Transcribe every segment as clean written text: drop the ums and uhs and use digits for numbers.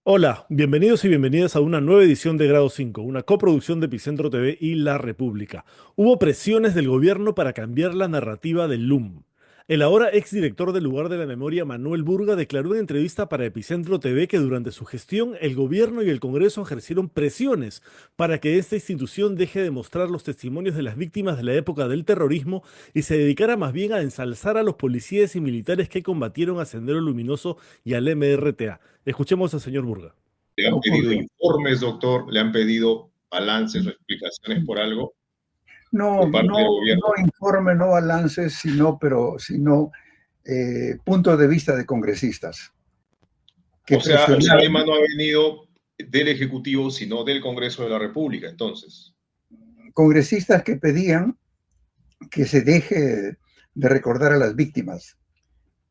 Hola, bienvenidos y bienvenidas a una nueva edición de Grado 5, una coproducción de Epicentro TV y La República. Hubo presiones del gobierno para cambiar la narrativa del LUM. El ahora exdirector del Lugar de la Memoria, Manuel Burga, declaró en entrevista para Epicentro TV que durante su gestión el gobierno y el Congreso ejercieron presiones para que esta institución deje de mostrar los testimonios de las víctimas de la época del terrorismo y se dedicara más bien a ensalzar a los policías y militares que combatieron a Sendero Luminoso y al MRTA. Escuchemos al señor Burga. Le han pedido informes, doctor, le han pedido balances o explicaciones por algo No, de parte del no, gobierno. no informe, no balances, sino puntos de vista de congresistas. O sea, el tema no ha venido del Ejecutivo, sino del Congreso de la República, entonces. Congresistas que pedían que se deje de recordar a las víctimas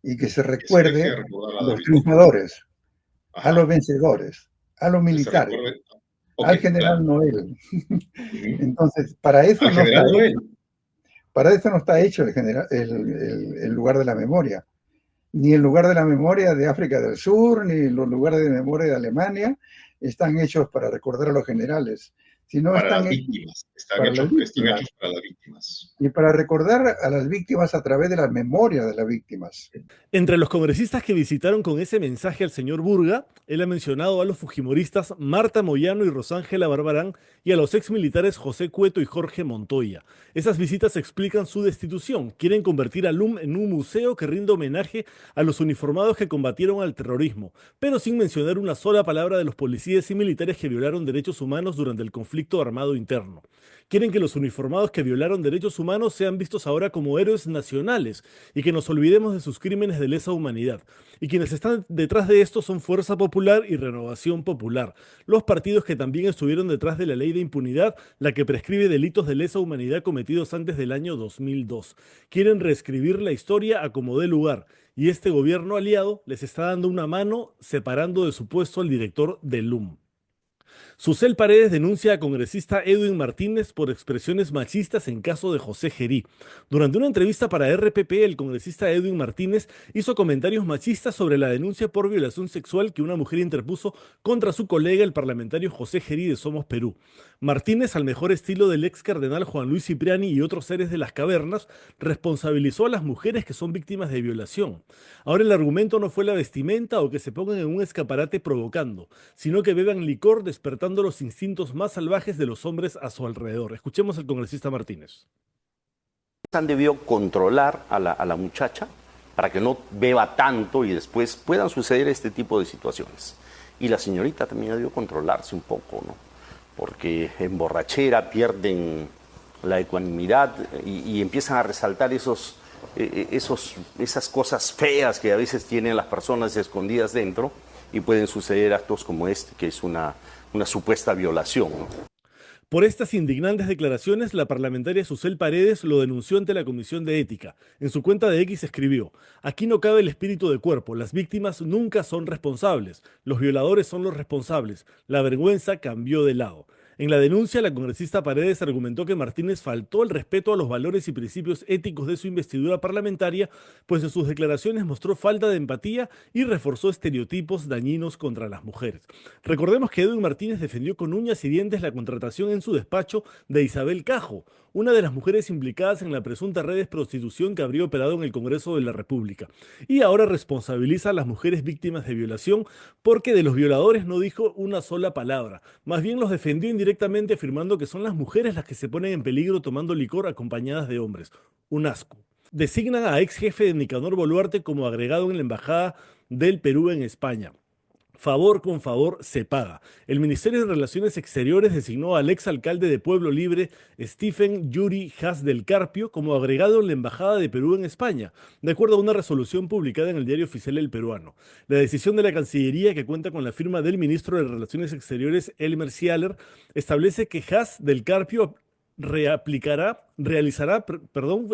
y que se recuerde a los triunfadores, a los vencedores, a los militares, al general Noel. Entonces, para eso no está hecho el lugar de la memoria. Ni el lugar de la memoria de África del Sur, ni los lugares de memoria de Alemania están hechos para recordar a los generales, sino para las víctimas. Están hechos para las víctimas. Y para recordar a las víctimas a través de la memoria de las víctimas. Entre los congresistas que visitaron con ese mensaje al señor Burga, él ha mencionado a los fujimoristas Marta Moyano y Rosángela Barbarán y a los exmilitares José Cueto y Jorge Montoya. Esas visitas explican su destitución. Quieren convertir al LUM en un museo que rinde homenaje a los uniformados que combatieron al terrorismo, pero sin mencionar una sola palabra de los policías y militares que violaron derechos humanos durante el conflicto armado interno. Quieren que los uniformados que violaron derechos humanos sean vistos ahora como héroes nacionales y que nos olvidemos de sus crímenes de lesa humanidad. Y quienes están detrás de esto son Fuerza Popular y Renovación Popular, los partidos que también estuvieron detrás de la ley de impunidad, la que prescribe delitos de lesa humanidad cometidos antes del año 2002. Quieren reescribir la historia a como dé lugar, y este gobierno aliado les está dando una mano separando de su puesto al director del LUM. Susel Paredes denuncia a congresista Edwin Martínez por expresiones machistas en caso de José Gerí. Durante una entrevista para RPP, el congresista Edwin Martínez hizo comentarios machistas sobre la denuncia por violación sexual que una mujer interpuso contra su colega, el parlamentario José Gerí de Somos Perú. Martínez, al mejor estilo del ex cardenal Juan Luis Cipriani y otros seres de las cavernas, responsabilizó a las mujeres que son víctimas de violación. Ahora el argumento no fue la vestimenta o que se pongan en un escaparate provocando, sino que beban licor despertando los instintos más salvajes de los hombres a su alrededor. Escuchemos al congresista Martínez. Han debido controlar a la muchacha para que no beba tanto y después puedan suceder este tipo de situaciones. Y la señorita también ha debido controlarse un poco, ¿no? Porque en borrachera pierden la ecuanimidad y empiezan a resaltar esas cosas feas que a veces tienen las personas escondidas dentro y pueden suceder actos como este, que es una supuesta violación, ¿no? Por estas indignantes declaraciones, la parlamentaria Susel Paredes lo denunció ante la Comisión de Ética. En su cuenta de X escribió: "Aquí no cabe el espíritu de cuerpo, las víctimas nunca son responsables, los violadores son los responsables, la vergüenza cambió de lado". En la denuncia, la congresista Paredes argumentó que Martínez faltó el respeto a los valores y principios éticos de su investidura parlamentaria, pues en sus declaraciones mostró falta de empatía y reforzó estereotipos dañinos contra las mujeres. Recordemos que Edwin Martínez defendió con uñas y dientes la contratación en su despacho de Isabel Cajo, una de las mujeres implicadas en la presunta red de prostitución que habría operado en el Congreso de la República. Y ahora responsabiliza a las mujeres víctimas de violación porque de los violadores no dijo una sola palabra. Más bien los defendió indirectamente afirmando que son las mujeres las que se ponen en peligro tomando licor acompañadas de hombres. Un asco. Designan a ex jefe de Nicanor Boluarte como agregado en la Embajada del Perú en España. Favor con favor se paga. El Ministerio de Relaciones Exteriores designó al exalcalde de Pueblo Libre, Stephen Yuri Haz del Carpio, como agregado en la Embajada de Perú en España, de acuerdo a una resolución publicada en el Diario Oficial El Peruano. La decisión de la Cancillería, que cuenta con la firma del ministro de Relaciones Exteriores, Elmer Cialer, establece que Haz del Carpio reaplicará realizará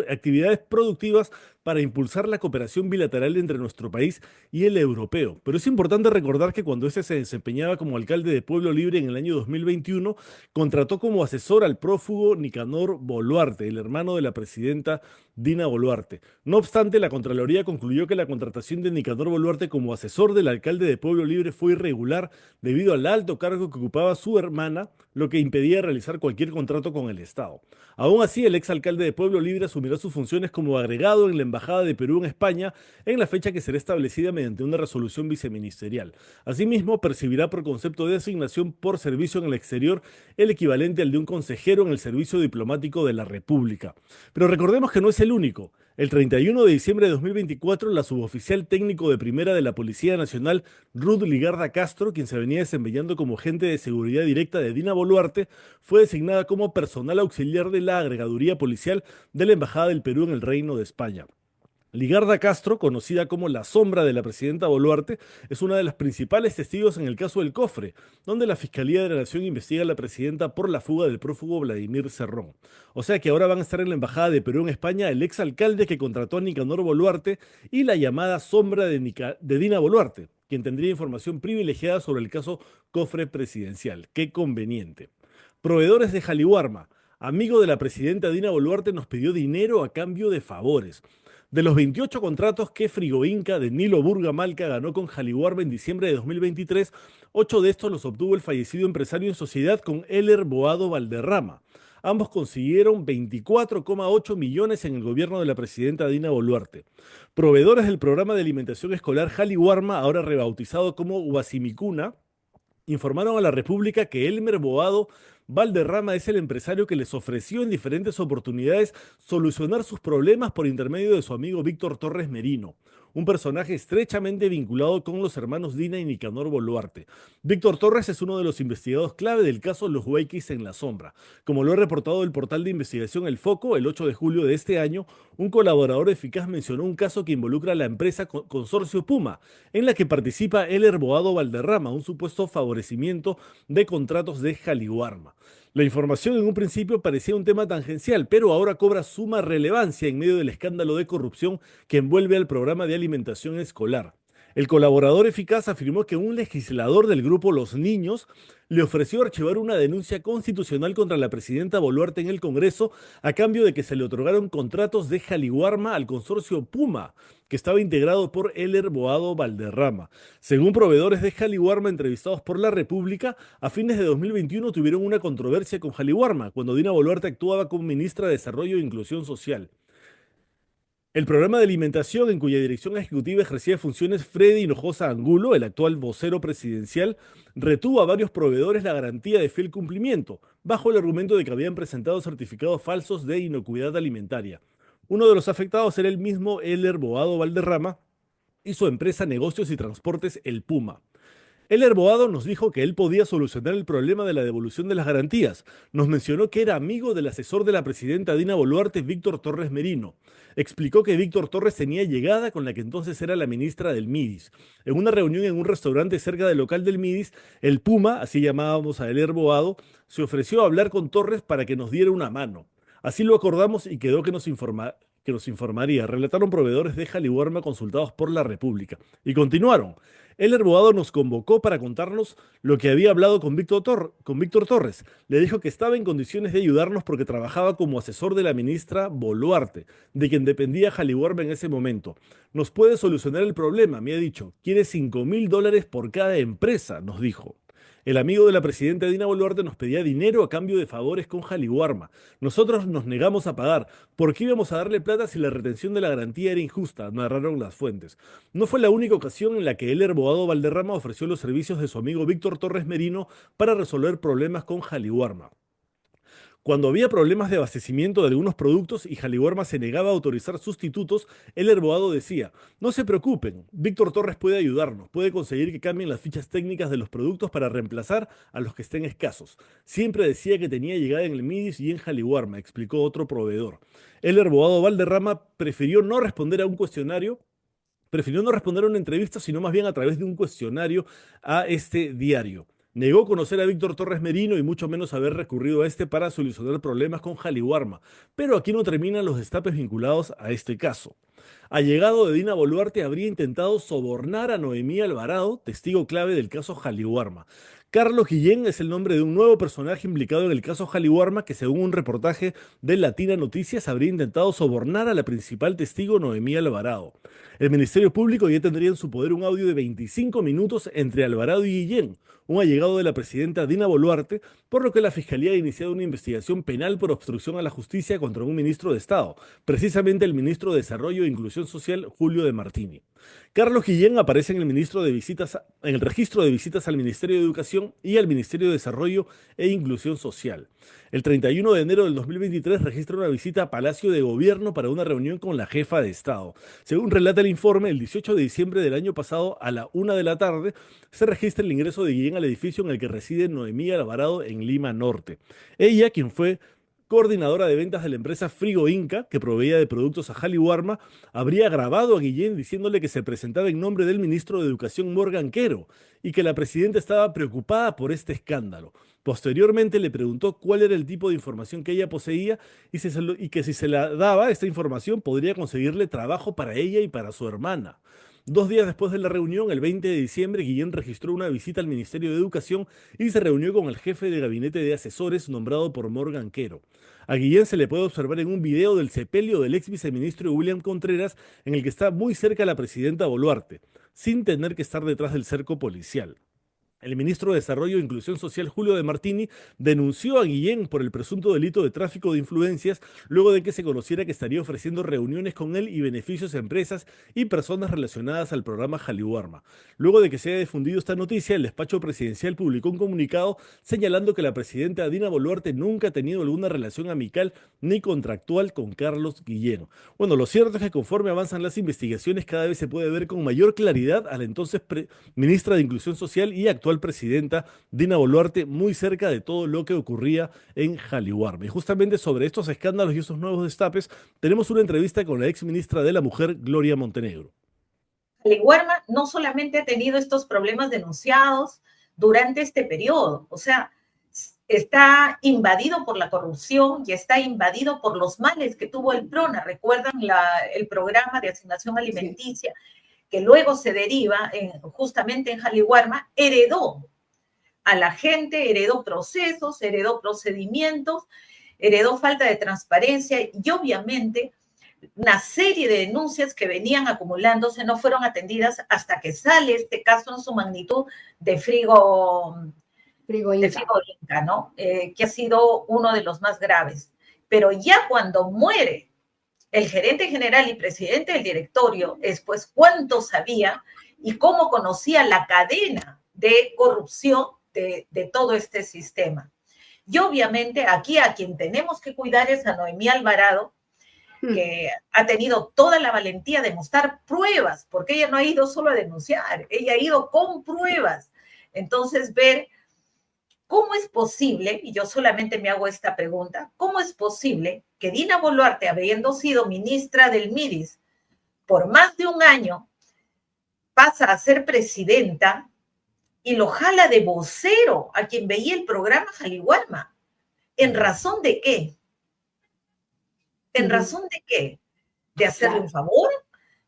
actividades productivas para impulsar la cooperación bilateral entre nuestro país y el europeo. Pero es importante recordar que cuando este se desempeñaba como alcalde de Pueblo Libre en el año 2021, contrató como asesor al prófugo Nicanor Boluarte, el hermano de la presidenta Dina Boluarte. No obstante, la Contraloría concluyó que la contratación de Nicanor Boluarte como asesor del alcalde de Pueblo Libre fue irregular debido al alto cargo que ocupaba su hermana, lo que impedía realizar cualquier contrato con el Estado. Aún así, el exalcalde de Pueblo Libre asumirá sus funciones como agregado en la Embajada de Perú en España en la fecha que será establecida mediante una resolución viceministerial. Asimismo, percibirá por concepto de asignación por servicio en el exterior el equivalente al de un consejero en el servicio diplomático de la República. Pero recordemos que no es el único. El 31 de diciembre de 2024, la suboficial técnico de primera de la Policía Nacional, Ruth Ligarda Castro, quien se venía desempeñando como agente de seguridad directa de Dina Boluarte, fue designada como personal auxiliar de la agregaduría policial de la Embajada del Perú en el Reino de España. Ligarda Castro, conocida como la sombra de la presidenta Boluarte, es una de las principales testigos en el caso del Cofre, donde la Fiscalía de la Nación investiga a la presidenta por la fuga del prófugo Vladimir Cerrón. O sea que ahora van a estar en la Embajada de Perú en España el exalcalde que contrató a Nicanor Boluarte y la llamada sombra de Dina Boluarte, quien tendría información privilegiada sobre el caso Cofre presidencial. ¡Qué conveniente! Proveedores de Jaliwarma. Amigo de la presidenta Dina Boluarte nos pidió dinero a cambio de favores. De los 28 contratos que Frigoinca de Nilo Burga Malca ganó con Jaliwarma en diciembre de 2023, 8 de estos los obtuvo el fallecido empresario en sociedad con Heller Boado Valderrama. Ambos consiguieron 24,8 millones en el gobierno de la presidenta Dina Boluarte. Proveedores del programa de alimentación escolar Jaliwarma, ahora rebautizado como Huasimicuna, informaron a la República que Elmer Boado Valderrama es el empresario que les ofreció en diferentes oportunidades solucionar sus problemas por intermedio de su amigo Víctor Torres Merino, un personaje estrechamente vinculado con los hermanos Dina y Nicanor Boluarte. Víctor Torres es uno de los investigados clave del caso Los Huequis en la Sombra. Como lo ha reportado el portal de investigación El Foco, el 8 de julio de este año, un colaborador eficaz mencionó un caso que involucra a la empresa Consorcio Puma, en la que participa Heller Boado Valderrama, un supuesto favorecimiento de contratos de Jaliwarma. La información en un principio parecía un tema tangencial, pero ahora cobra suma relevancia en medio del escándalo de corrupción que envuelve al programa de alimentación escolar. El colaborador eficaz afirmó que un legislador del grupo Los Niños le ofreció archivar una denuncia constitucional contra la presidenta Boluarte en el Congreso a cambio de que se le otorgaron contratos de Jaliwarma al consorcio Puma, que estaba integrado por Heller Boado Valderrama. Según proveedores de Jaliwarma entrevistados por La República, a fines de 2021 tuvieron una controversia con Jaliwarma, cuando Dina Boluarte actuaba como ministra de Desarrollo e Inclusión Social. El programa de alimentación en cuya dirección ejecutiva ejercía funciones Freddy Hinojosa Angulo, el actual vocero presidencial, retuvo a varios proveedores la garantía de fiel cumplimiento, bajo el argumento de que habían presentado certificados falsos de inocuidad alimentaria. Uno de los afectados era el mismo Heller Boado Valderrama y su empresa Negocios y Transportes El Puma. Heller Boado nos dijo que él podía solucionar el problema de la devolución de las garantías. Nos mencionó que era amigo del asesor de la presidenta Dina Boluarte, Víctor Torres Merino. Explicó que Víctor Torres tenía llegada con la que entonces era la ministra del MIDIS. En una reunión en un restaurante cerca del local del MIDIS, el Puma, así llamábamos a Heller Boado, se ofreció a hablar con Torres para que nos diera una mano. Así lo acordamos y quedó que nos informaría, relataron proveedores de Jaliwarma consultados por La República. Y continuaron. Heller Boado nos convocó para contarnos lo que había hablado con Víctor Torres. Le dijo que estaba en condiciones de ayudarnos porque trabajaba como asesor de la ministra Boluarte, de quien dependía Jaliwarma en ese momento. Nos puede solucionar el problema, me ha dicho. Quiere $5.000 por cada empresa, nos dijo. El amigo de la presidenta Dina Boluarte nos pedía dinero a cambio de favores con Jaliwarma. Nosotros nos negamos a pagar. ¿Por qué íbamos a darle plata si la retención de la garantía era injusta?, narraron las fuentes. No fue la única ocasión en la que Heller Boado Valderrama ofreció los servicios de su amigo Víctor Torres Merino para resolver problemas con Jaliwarma. Cuando había problemas de abastecimiento de algunos productos y Jaliwarma se negaba a autorizar sustitutos, Heller Boado decía: no se preocupen, Víctor Torres puede ayudarnos, puede conseguir que cambien las fichas técnicas de los productos para reemplazar a los que estén escasos. Siempre decía que tenía llegada en el MIDIS y en Jaliwarma, explicó otro proveedor. Heller Boado Valderrama prefirió no responder a una entrevista, sino más bien a través de un cuestionario a este diario. Negó conocer a Víctor Torres Merino y mucho menos haber recurrido a este para solucionar problemas con Jaliwarma. Pero aquí no terminan los destapes vinculados a este caso. Allegado de Dina Boluarte habría intentado sobornar a Noemí Alvarado, testigo clave del caso Jaliwarma. Carlos Guillén es el nombre de un nuevo personaje implicado en el caso Jaliwarma que, según un reportaje de Latina Noticias, habría intentado sobornar a la principal testigo Noemí Alvarado. El Ministerio Público ya tendría en su poder un audio de 25 minutos entre Alvarado y Guillén, un allegado de la presidenta Dina Boluarte, por lo que la Fiscalía ha iniciado una investigación penal por obstrucción a la justicia contra un ministro de Estado, precisamente el ministro de Desarrollo e Inclusión Social, Julio de Martini. Carlos Guillén aparece en el registro de visitas al Ministerio de Educación y al Ministerio de Desarrollo e Inclusión Social. El 31 de enero del 2023 registra una visita a Palacio de Gobierno para una reunión con la jefa de Estado. Según relata el informe, el 18 de diciembre del año pasado, a la 1 de la tarde, se registra el ingreso de Guillén al edificio en el que reside Noemí Alvarado en Lima Norte. Ella, quien fue coordinadora de ventas de la empresa Frigo Inca, que proveía de productos a Jaliwarma, habría grabado a Guillén diciéndole que se presentaba en nombre del ministro de Educación Morgan Quero y que la presidenta estaba preocupada por este escándalo. Posteriormente le preguntó cuál era el tipo de información que ella poseía y que si se la daba esta información podría conseguirle trabajo para ella y para su hermana. 2 días después de la reunión, el 20 de diciembre, Guillén registró una visita al Ministerio de Educación y se reunió con el jefe de gabinete de asesores nombrado por Morgan Quero. A Guillén se le puede observar en un video del sepelio del ex viceministro William Contreras, en el que está muy cerca la presidenta Boluarte, sin tener que estar detrás del cerco policial. El ministro de Desarrollo e Inclusión Social, Julio de Martini, denunció a Guillén por el presunto delito de tráfico de influencias luego de que se conociera que estaría ofreciendo reuniones con él y beneficios a empresas y personas relacionadas al programa Jaliwarma. Luego de que se haya difundido esta noticia, el despacho presidencial publicó un comunicado señalando que la presidenta Dina Boluarte nunca ha tenido alguna relación amical ni contractual con Carlos Guillén. Bueno, lo cierto es que conforme avanzan las investigaciones, cada vez se puede ver con mayor claridad a la entonces ministra de Inclusión Social y actual presidenta Dina Boluarte muy cerca de todo lo que ocurría en Jaliwarma. Y justamente sobre estos escándalos y estos nuevos destapes tenemos una entrevista con la ex ministra de la Mujer, Gloria Montenegro. Jaliwarma no solamente ha tenido estos problemas denunciados durante este periodo, o sea, está invadido por la corrupción y está invadido por los males que tuvo el PRONA. ¿Recuerdan el programa de asignación alimenticia? Sí. Que luego se deriva justamente en Jaliwarma, heredó a la gente, heredó procesos, heredó procedimientos, heredó falta de transparencia y obviamente una serie de denuncias que venían acumulándose no fueron atendidas hasta que sale este caso en su magnitud de Frigo Inca, ¿no? Que ha sido uno de los más graves. Pero ya cuando muere el gerente general y presidente del directorio, pues cuánto sabía y cómo conocía la cadena de corrupción de todo este sistema. Y obviamente aquí a quien tenemos que cuidar es a Noemí Alvarado, que ha tenido toda la valentía de mostrar pruebas, porque ella no ha ido solo a denunciar, ella ha ido con pruebas. Entonces, ver cómo es posible, y yo solamente me hago esta pregunta, ¿cómo es posible que Dina Boluarte, habiendo sido ministra del MIDIS por más de un año, pasa a ser presidenta y lo jala de vocero a quien veía el programa Jaliwarma? ¿En razón de qué? ¿En razón de qué? ¿De hacerle un favor?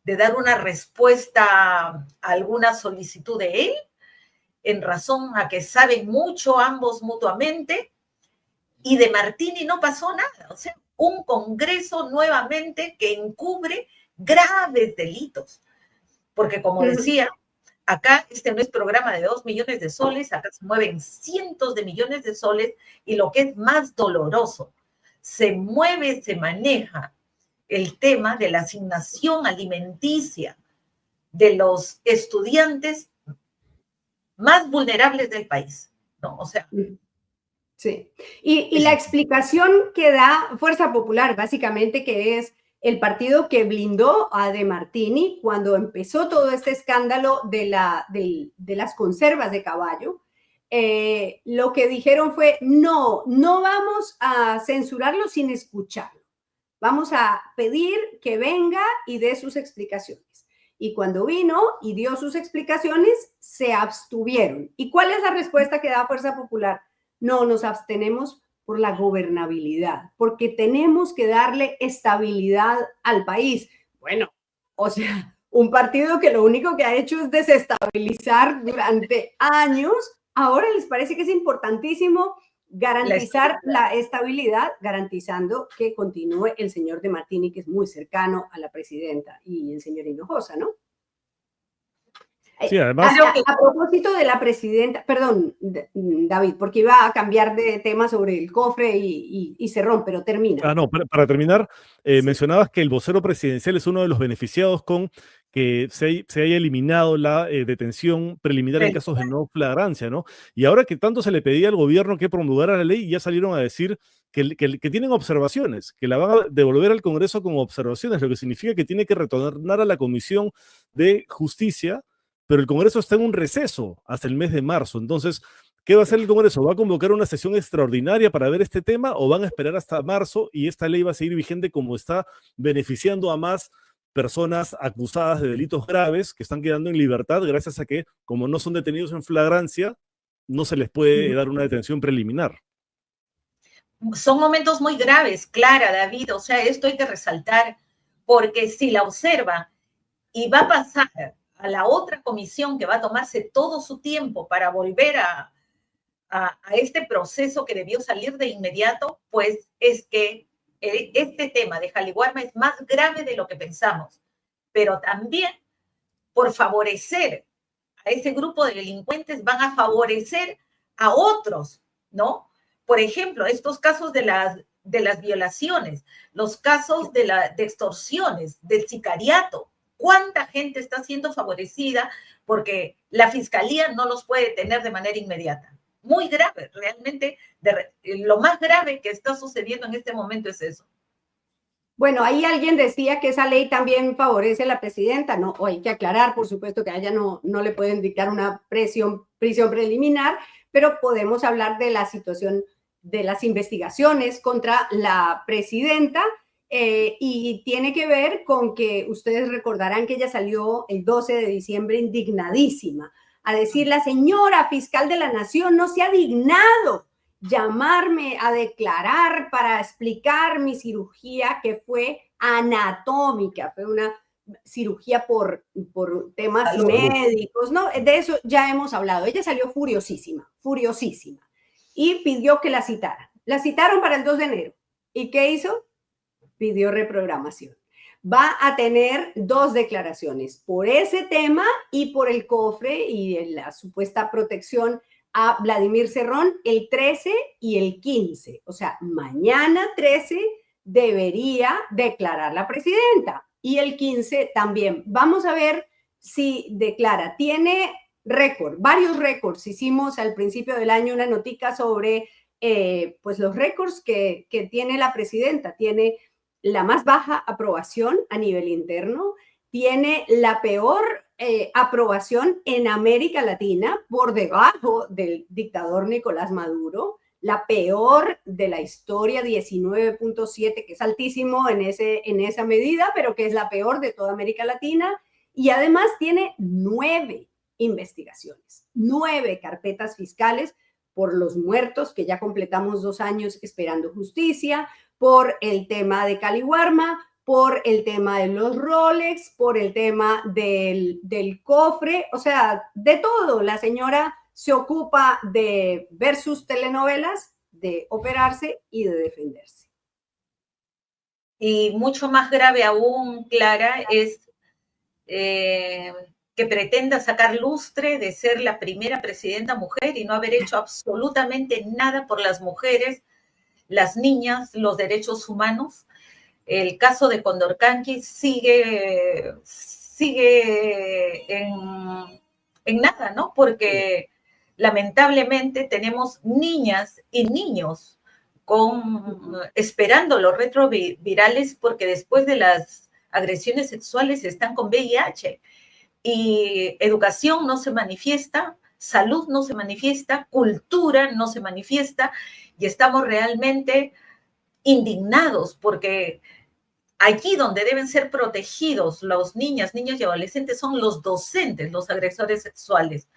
¿De dar una respuesta a alguna solicitud de él? ¿En razón a que saben mucho ambos mutuamente? Y de Martini no pasó nada. O sea, un Congreso nuevamente que encubre graves delitos. Porque como decía, acá este no es programa de 2 millones de soles, acá se mueven cientos de millones de soles y lo que es más doloroso, se maneja el tema de la asignación alimenticia de los estudiantes más vulnerables del país, ¿no? O sea. Sí. Y la explicación que da Fuerza Popular, básicamente, que es el partido que blindó a De Martini cuando empezó todo este escándalo de las conservas de caballo, lo que dijeron fue, no vamos a censurarlo sin escucharlo. Vamos a pedir que venga y dé sus explicaciones. y cuando vino y dio sus explicaciones, se abstuvieron. ¿Y cuál es la respuesta que da Fuerza Popular? No, nos abstenemos por la gobernabilidad, porque tenemos que darle estabilidad al país. Bueno, o sea, un partido que lo único que ha hecho es desestabilizar durante años, ahora les parece que es importantísimo garantizar la estabilidad, garantizando que continúe el señor De Martini, que es muy cercano a la presidenta, y el señor Hinojosa, ¿no? Sí, además... A propósito de la presidenta, perdón, David, porque iba a cambiar de tema sobre el cofre y Cerrón, pero termina. No, para terminar, sí. Mencionabas que el vocero presidencial es uno de los beneficiados con que se haya eliminado la detención preliminar en casos de no flagrancia, ¿no? Y ahora que tanto se le pedía al gobierno que promulgara la ley, ya salieron a decir que tienen observaciones, que la van a devolver al Congreso con observaciones, lo que significa que tiene que retornar a la Comisión de Justicia, pero el Congreso está en un receso hasta el mes de marzo. Entonces, ¿qué va a hacer el Congreso? ¿Va a convocar una sesión extraordinaria para ver este tema o van a esperar hasta marzo y esta ley va a seguir vigente como está, beneficiando a más personas acusadas de delitos graves que están quedando en libertad gracias a que, como no son detenidos en flagrancia, no se les puede dar una detención preliminar? Son momentos muy graves, Clara, David, o sea, esto hay que resaltar, porque si la observa y va a pasar a la otra comisión que va a tomarse todo su tiempo para volver a este proceso que debió salir de inmediato, pues es que este tema de Jaliwarma es más grave de lo que pensamos, pero también por favorecer a ese grupo de delincuentes van a favorecer a otros, ¿no? Por ejemplo, estos casos de las violaciones, los casos de extorsiones, del sicariato. ¿Cuánta gente está siendo favorecida porque la fiscalía no los puede tener de manera inmediata? Muy grave, realmente lo más grave que está sucediendo en este momento es eso. Bueno, ahí alguien decía que esa ley también favorece a la presidenta, no, o hay que aclarar, por supuesto, que a ella no le pueden dictar una prisión preliminar, pero podemos hablar de la situación de las investigaciones contra la presidenta, y tiene que ver con que ustedes recordarán que ella salió el 12 de diciembre indignadísima a decir: la señora fiscal de la nación no se ha dignado llamarme a declarar para explicar mi cirugía, que fue anatómica, fue una cirugía por temas médicos, ¿no? De eso ya hemos hablado. Ella salió furiosísima, y pidió que la citaran. La citaron para el 2 de enero. ¿Y qué hizo? Pidió reprogramación. Va a tener 2 declaraciones por ese tema y por el cofre y la supuesta protección a Vladimir Cerrón el 13 y el 15. O sea, mañana 13 debería declarar la presidenta y el 15 también. Vamos a ver si declara. Tiene récord, varios récords. Hicimos al principio del año una notica sobre pues los récords que tiene la presidenta. Tiene la más baja aprobación a nivel interno, tiene la peor aprobación en América Latina, por debajo del dictador Nicolás Maduro, la peor de la historia, 19.7, que es altísimo en esa medida, pero que es la peor de toda América Latina, y además tiene 9 investigaciones, 9 carpetas fiscales por los muertos, que ya completamos 2 años esperando justicia, por el tema de Jaliwarma, por el tema de los Rolex, por el tema del cofre, o sea, de todo. La señora se ocupa de ver sus telenovelas, de operarse y de defenderse. Y mucho más grave aún, Clara, es que pretenda sacar lustre de ser la primera presidenta mujer y no haber hecho absolutamente nada por las mujeres, las niñas, los derechos humanos. El caso de Condorcanqui sigue en nada, ¿no? Porque lamentablemente tenemos niñas y niños esperando los retrovirales porque después de las agresiones sexuales están con VIH. Y educación no se manifiesta, salud no se manifiesta, cultura no se manifiesta, y estamos realmente indignados porque allí donde deben ser protegidos los niños y adolescentes son los docentes, los agresores sexuales.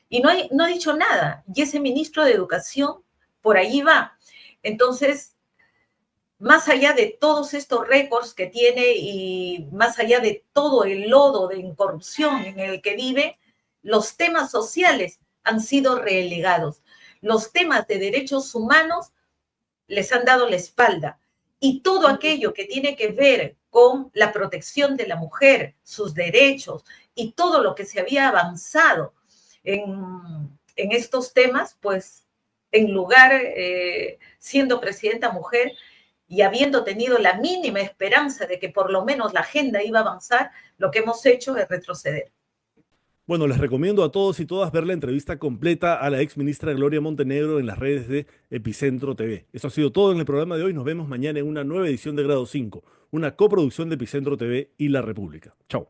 Y no ha dicho nada. Y ese ministro de Educación por allí va. Entonces, más allá de todos estos récords que tiene y más allá de todo el lodo de corrupción en el que vive, los temas sociales han sido relegados. Los temas de derechos humanos les han dado la espalda. Y todo aquello que tiene que ver con la protección de la mujer, sus derechos y todo lo que se había avanzado en estos temas, pues en lugar, siendo presidenta mujer y habiendo tenido la mínima esperanza de que por lo menos la agenda iba a avanzar, lo que hemos hecho es retroceder. Bueno, les recomiendo a todos y todas ver la entrevista completa a la ex ministra Gloria Montenegro en las redes de Epicentro TV. Eso ha sido todo en el programa de hoy. Nos vemos mañana en una nueva edición de Grado 5, una coproducción de Epicentro TV y La República. Chao.